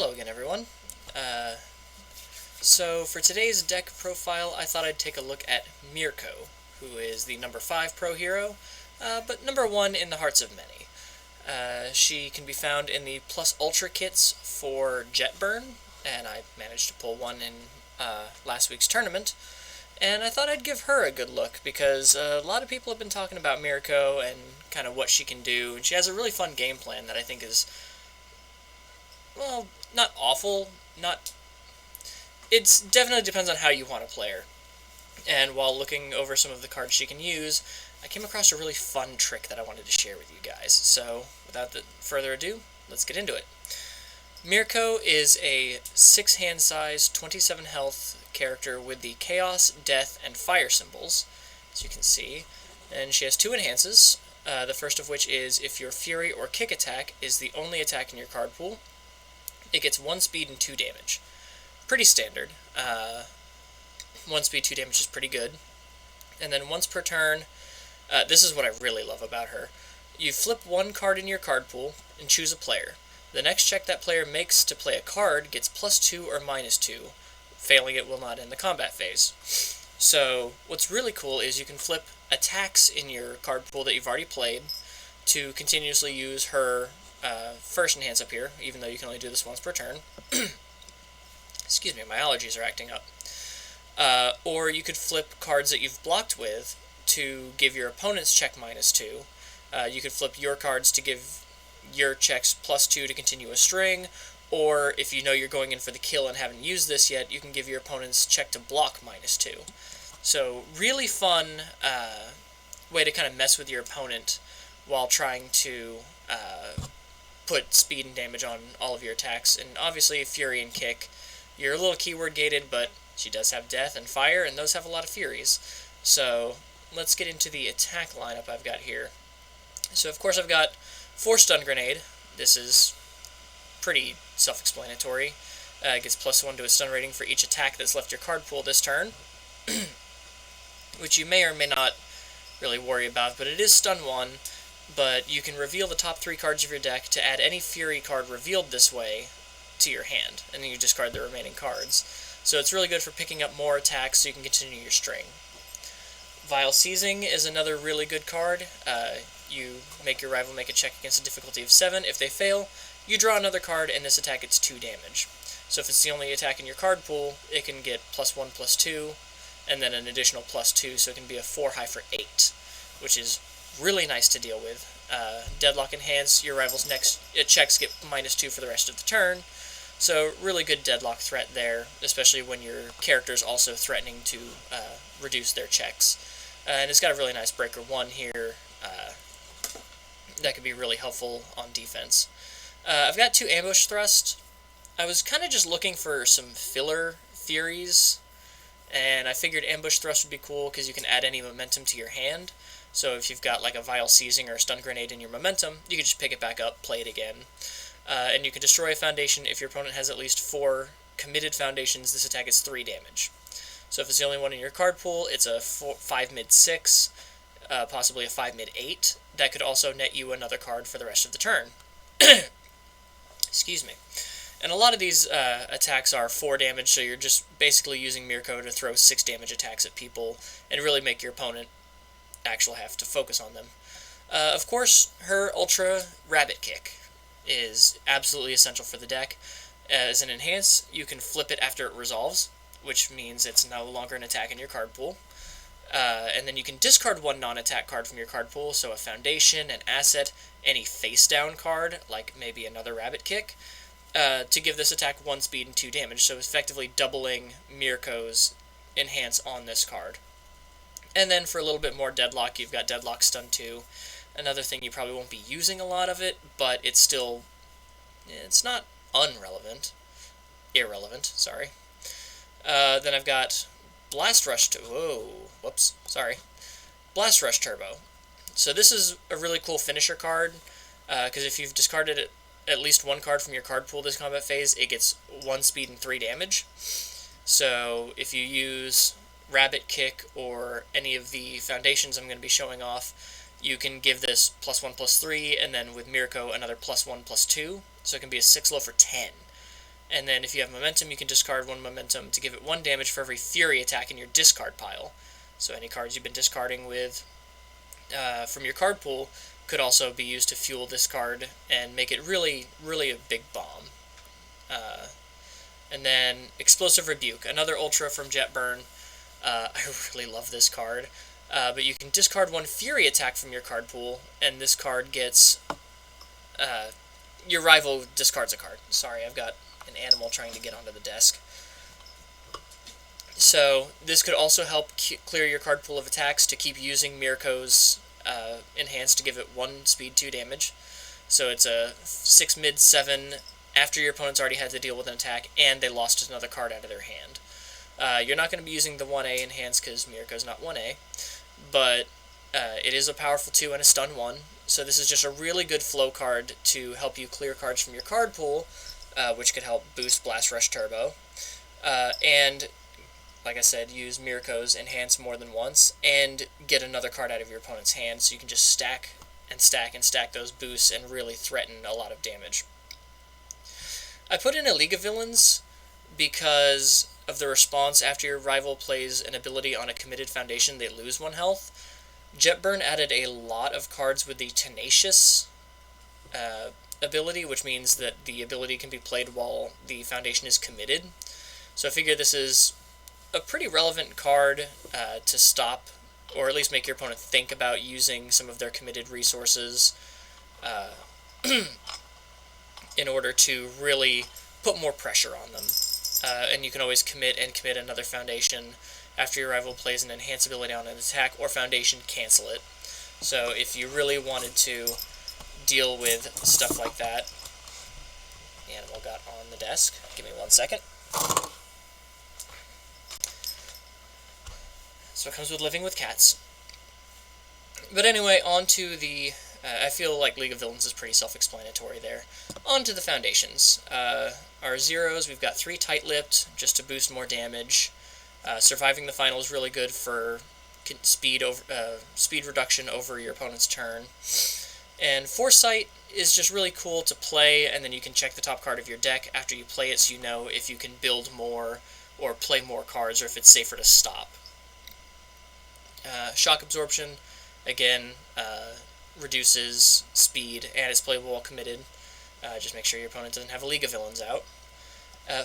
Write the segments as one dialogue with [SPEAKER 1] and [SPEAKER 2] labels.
[SPEAKER 1] Hello again, everyone. So for today's deck profile, I thought I'd take a look at Mirko, who is the number 5 pro hero, but number 1 in the hearts of many. She can be found in the Plus Ultra kits for Jetburn, and I managed to pull one in last week's tournament. And I thought I'd give her a good look, because a lot of people have been talking about Mirko and kind of what she can do, and she has a really fun game plan that I think is, well, not awful, not... It definitely depends on how you want to play her. And while looking over some of the cards she can use, I came across a really fun trick that I wanted to share with you guys. So, without further ado, let's get into it. Mirko is a 6 hand size, 27 health character with the Chaos, Death, and Fire symbols, as you can see. And she has 2 enhances, the first of which is if your Fury or Kick attack is the only attack in your card pool, it gets 1 speed and 2 damage. Pretty standard. 1 speed, 2 damage is pretty good. And then once per turn, this is what I really love about her. You flip 1 card in your card pool and choose a player. The next check that player makes to play a card gets +2 or -2. Failing it will not end the combat phase. So what's really cool is you can flip attacks in your card pool that you've already played to continuously use her first enhance up here, even though you can only do this once per turn. Excuse me, my allergies are acting up. Or you could flip cards that you've blocked with to give your opponent's check -2. You could flip your cards to give your checks +2 to continue a string, or if you know you're going in for the kill and haven't used this yet, you can give your opponent's check to block -2. So really fun way to kind of mess with your opponent while trying to put speed and damage on all of your attacks. And obviously Fury and Kick, you're a little keyword gated, but she does have Death and Fire, and those have a lot of Furies. So let's get into the attack lineup I've got here. So of course I've got 4 Stun Grenade. This is pretty self-explanatory. It gets +1 to a stun rating for each attack that's left your card pool this turn, which you may or may not really worry about, but it is stun 1, but you can reveal the top 3 cards of your deck to add any Fury card revealed this way to your hand, and then you discard the remaining cards. So it's really good for picking up more attacks so you can continue your string. Vile Seizing is another really good card. You make your rival make a check against a difficulty of 7. If they fail, you draw another card, and this attack gets 2 damage. So if it's the only attack in your card pool, it can get +1, +2, and then an additional +2, so it can be a 4 high for 8, which is really nice to deal with. Deadlock Enhance, your rival's next checks get -2 for the rest of the turn, so really good deadlock threat there, especially when your character's also threatening to reduce their checks. And it's got a really nice Breaker 1 here, that could be really helpful on defense. I've got 2 Ambush Thrust. I was kind of just looking for some filler Furies, and I figured Ambush Thrust would be cool because you can add any momentum to your hand. So if you've got like a Vile Seizing or a Stun Grenade in your momentum, you can just pick it back up, play it again. And you can destroy a foundation if your opponent has at least 4 committed foundations. This attack is 3 damage. So if it's the only one in your card pool, it's a 5 mid 6, possibly a 5 mid 8. That could also net you another card for the rest of the turn. Excuse me. And a lot of these attacks are 4 damage, so you're just basically using Mirko to throw 6 damage attacks at people and really make your opponent actually have to focus on them. Of course, her Ultra Rabbit Kick is absolutely essential for the deck. As an enhance, you can flip it after it resolves, which means it's no longer an attack in your card pool. And then you can discard 1 non-attack card from your card pool, so a Foundation, an Asset, any face-down card, like maybe another Rabbit Kick, to give this attack 1 speed and 2 damage, so effectively doubling Mirko's enhance on this card. And then for a little bit more deadlock, you've got Deadlock Stun 2. Another thing, you probably won't be using a lot of it, but it's still... it's not irrelevant, sorry. Then I've got Blast Rush Blast Rush Turbo. So this is a really cool finisher card, because if you've discarded at least 1 card from your card pool this combat phase, it gets 1 speed and 3 damage. So if you use Rabbit Kick or any of the foundations I'm going to be showing off, you can give this +1/+3, and then with Mirko another +1/+2, so it can be a 6 low for 10. And then if you have momentum, you can discard 1 momentum to give it 1 damage for every Fury attack in your discard pile. So any cards you've been discarding with from your card pool could also be used to fuel this card and make it really, really a big bomb. And then Explosive Rebuke, another Ultra from Jetburn. I really love this card. But you can discard 1 Fury attack from your card pool, and this card gets... your rival discards a card. Sorry, I've got an animal trying to get onto the desk. So this could also help clear your card pool of attacks to keep using Mirko's Enhance to give it 1 speed, 2 damage. So it's a 6 mid, 7 after your opponent's already had to deal with an attack and they lost another card out of their hand. You're not going to be using the 1A Enhance because Mirko's not 1A, but it is a powerful 2 and a stun 1, so this is just a really good flow card to help you clear cards from your card pool, which could help boost Blast Rush Turbo. And, like I said, use Mirko's Enhance more than once, and get another card out of your opponent's hand, so you can just stack and stack and stack those boosts and really threaten a lot of damage. I put in a League of Villains because of the response after your rival plays an ability on a committed foundation, they lose 1 health. Jetburn added a lot of cards with the Tenacious ability, which means that the ability can be played while the foundation is committed. So I figure this is a pretty relevant card to stop, or at least make your opponent think about using some of their committed resources in order to really put more pressure on them. And you can always commit another foundation after your rival plays an enhance ability on an attack or foundation, cancel it. So if you really wanted to deal with stuff like that... The animal got on the desk. Give me 1 second. So it comes with living with cats. But anyway, on to the... I feel like League of Villains is pretty self-explanatory there. On to the foundations. Our zeros, we've got 3 Tight-Lipped, just to boost more damage. Surviving the final is really good for speed reduction over your opponent's turn. And Foresight is just really cool to play, and then you can check the top card of your deck after you play it, so you know if you can build more or play more cards, or if it's safer to stop. Shock Absorption, again, reduces speed, and it's playable while committed. Just make sure your opponent doesn't have a League of Villains out.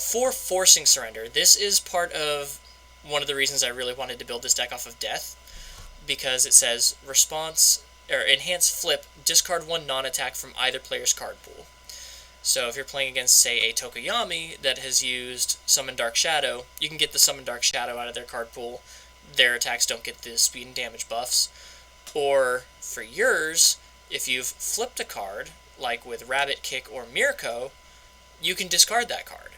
[SPEAKER 1] 4 Forcing Surrender. This is part of one of the reasons I really wanted to build this deck off of Death, because it says Enhance Flip, discard 1 non-attack from either player's card pool. So if you're playing against, say, a Tokoyami that has used Summon Dark Shadow, you can get the Summon Dark Shadow out of their card pool. Their attacks don't get the speed and damage buffs. Or, for yours, if you've flipped a card, like with Rabbit Kick or Mirko, you can discard that card.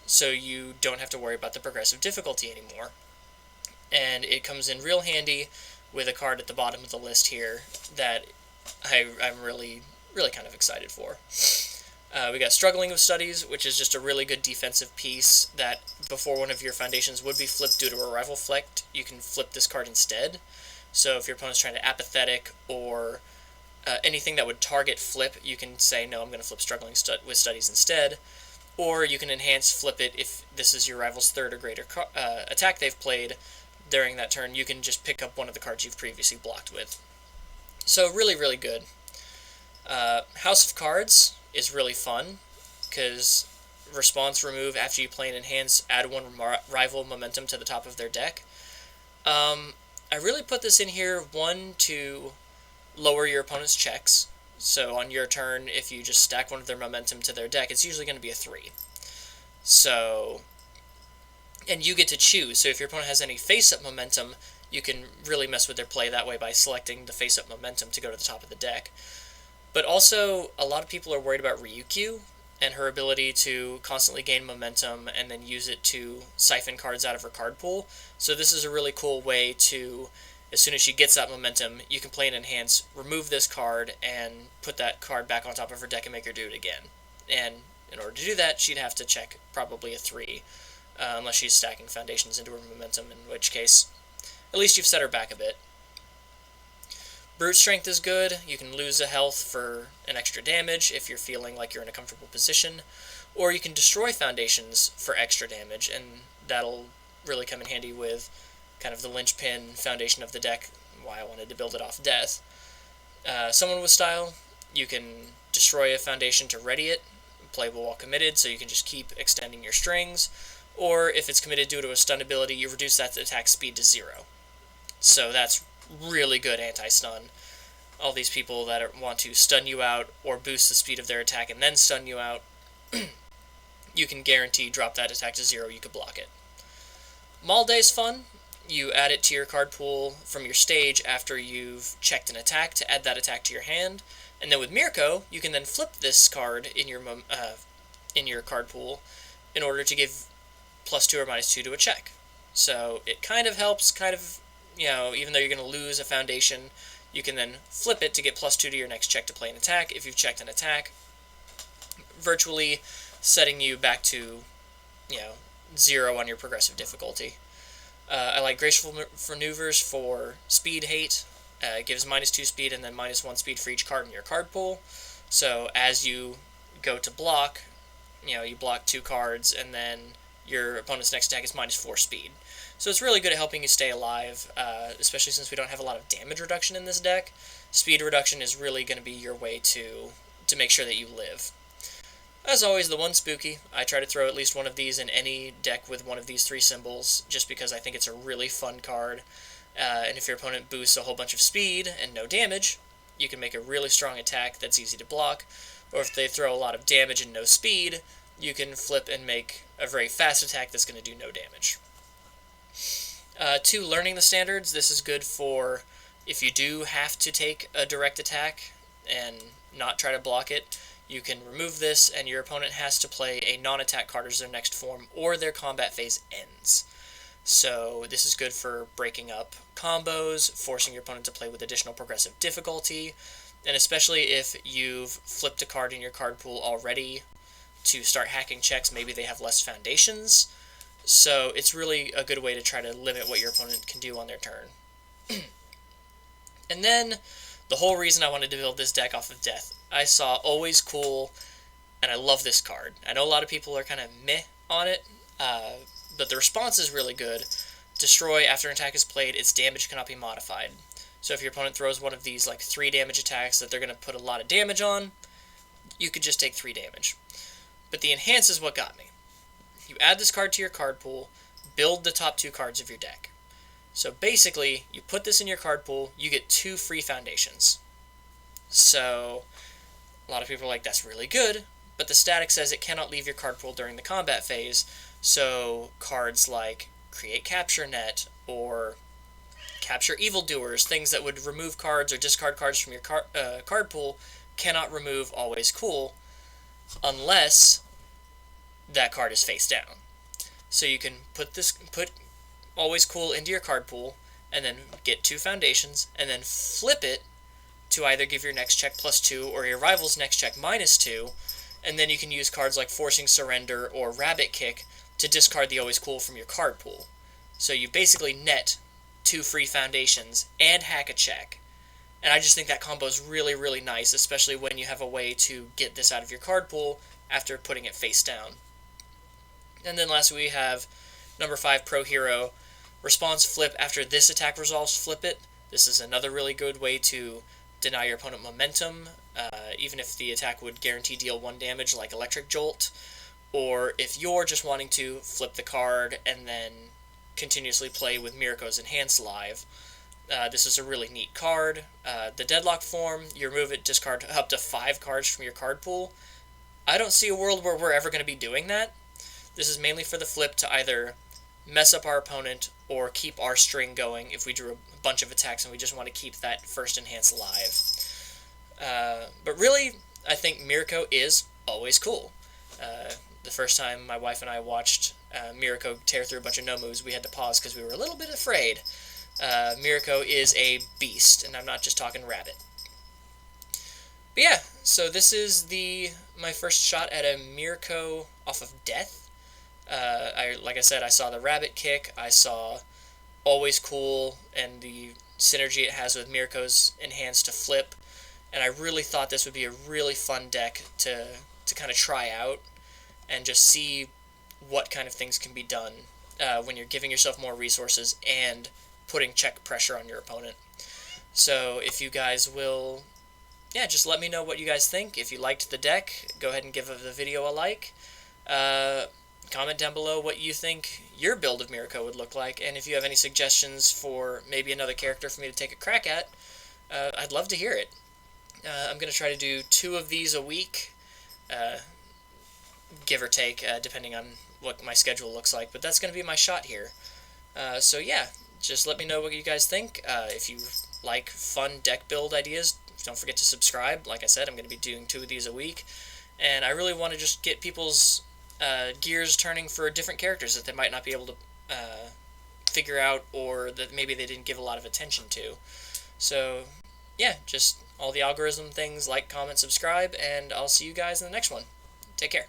[SPEAKER 1] So you don't have to worry about the progressive difficulty anymore. And it comes in real handy with a card at the bottom of the list here that I'm really, really kind of excited for. We got Struggling with Studies, which is just a really good defensive piece that before one of your foundations would be flipped due to a rival flick, you can flip this card instead. So if your opponent's trying to Apathetic or anything that would target flip, you can say, no, I'm going to flip Struggling with Studies instead. Or you can enhance flip it if this is your rival's 3rd or greater attack they've played during that turn. You can just pick up one of the cards you've previously blocked with. So really, really good. House of Cards is really fun, because response remove after you play an enhance, add 1 rival momentum to the top of their deck. I really put this in here, 1, to lower your opponent's checks. So on your turn, if you just stack 1 of their momentum to their deck, it's usually going to be a 3. So, and you get to choose. So if your opponent has any face-up momentum, you can really mess with their play that way by selecting the face-up momentum to go to the top of the deck. But also, a lot of people are worried about Ryukyu and her ability to constantly gain momentum and then use it to siphon cards out of her card pool. So this is a really cool way to, as soon as she gets that momentum, you can play an enhance, remove this card, and put that card back on top of her deck and make her do it again. And in order to do that, she'd have to check probably a 3, unless she's stacking foundations into her momentum, in which case, at least you've set her back a bit. Brute Strength is good. You can lose a health for an extra damage if you're feeling like you're in a comfortable position. Or you can destroy foundations for extra damage, and that'll really come in handy with kind of the linchpin foundation of the deck, why I wanted to build it off Death. Someone with Style, you can destroy a foundation to ready it, playable while committed, so you can just keep extending your strings. Or if it's committed due to a stun ability, you reduce that attack speed to 0. So that's really good anti-stun. All these people that want to stun you out or boost the speed of their attack and then stun you out, you can guarantee drop that attack to 0, you could block it. Maul Day's fun. You add it to your card pool from your stage after you've checked an attack to add that attack to your hand. And then with Mirko, you can then flip this card in your card pool in order to give +2 or -2 to a check. So it kind of helps, even though you're going to lose a foundation, you can then flip it to get +2 to your next check to play an attack if you've checked an attack, virtually setting you back to, 0 on your progressive difficulty. I like Graceful Maneuvers for speed hate. It gives -2 speed and then -1 speed for each card in your card pool. So as you go to block, you block 2 cards, and then your opponent's next attack is -4 speed. So it's really good at helping you stay alive, especially since we don't have a lot of damage reduction in this deck. Speed reduction is really going to be your way to make sure that you live. As always, the one spooky. I try to throw at least one of these in any deck with one of these 3 symbols, just because I think it's a really fun card. And if your opponent boosts a whole bunch of speed and no damage, you can make a really strong attack that's easy to block. Or if they throw a lot of damage and no speed, you can flip and make a very fast attack that's going to do no damage. 2, learning the standards. This is good for if you do have to take a direct attack and not try to block it. You can remove this, and your opponent has to play a non-attack card as their next form, or their combat phase ends. So this is good for breaking up combos, forcing your opponent to play with additional progressive difficulty, and especially if you've flipped a card in your card pool already to start hacking checks, maybe they have less foundations. So it's really a good way to try to limit what your opponent can do on their turn. And then, the whole reason I wanted to build this deck off of Death, I saw Always Cool, and I love this card. I know a lot of people are kind of meh on it, but the response is really good. Destroy, after an attack is played, its damage cannot be modified. So if your opponent throws one of these 3 damage attacks that they're going to put a lot of damage on, you could just take 3 damage. But the enhance is what got me. You add this card to your card pool, build the top 2 cards of your deck. So basically, you put this in your card pool, you get 2 free foundations. So a lot of people are like, that's really good, but the static says it cannot leave your card pool during the combat phase, so cards like Create Capture Net or Capture Evildoers, things that would remove cards or discard cards from your card pool, cannot remove Always Cool unless that card is face down. So you can put Always Cool into your card pool, and then get 2 foundations, and then flip it to either give your next check +2 or your rival's next check -2, and then you can use cards like Forcing Surrender or Rabbit Kick to discard the Always Cool from your card pool. So you basically net 2 free foundations and hack a check. And I just think that combo is really, really nice, especially when you have a way to get this out of your card pool after putting it face down. And then lastly we have number 5, Pro Hero. Response flip after this attack resolves, flip it. This is another really good way to deny your opponent momentum, even if the attack would guarantee deal 1 damage like Electric Jolt, or if you're just wanting to flip the card and then continuously play with Mirko's Enhance live. This is a really neat card. The Deadlock form, you remove it, discard up to 5 cards from your card pool. I don't see a world where we're ever going to be doing that. This is mainly for the flip to either mess up our opponent or keep our string going if we drew a bunch of attacks and we just want to keep that first enhance alive. But really, I think Mirko is always cool. The first time my wife and I watched Mirko tear through a bunch of no moves, we had to pause because we were a little bit afraid. Mirko is a beast, and I'm not just talking rabbit. But yeah, so this is my first shot at a Mirko off of Death. Like I said, I saw the Rabbit Kick, I saw Always Cool, and the synergy it has with Mirko's Enhance to Flip, and I really thought this would be a really fun deck to kind of try out and just see what kind of things can be done when you're giving yourself more resources and putting check pressure on your opponent. So if you guys will, yeah, just let me know what you guys think. If you liked the deck, go ahead and give the video a like. Comment down below what you think your build of Mirko would look like, and if you have any suggestions for maybe another character for me to take a crack at, I'd love to hear it. I'm going to try to do 2 of these a week, give or take, depending on what my schedule looks like, but that's going to be my shot here. So yeah, just let me know what you guys think. If you like fun deck build ideas, don't forget to subscribe. Like I said, I'm going to be doing 2 of these a week, and I really want to just get people's gears turning for different characters that they might not be able to figure out, or that maybe they didn't give a lot of attention to. So yeah, just all the algorithm things, like, comment, subscribe, and I'll see you guys in the next one. Take care.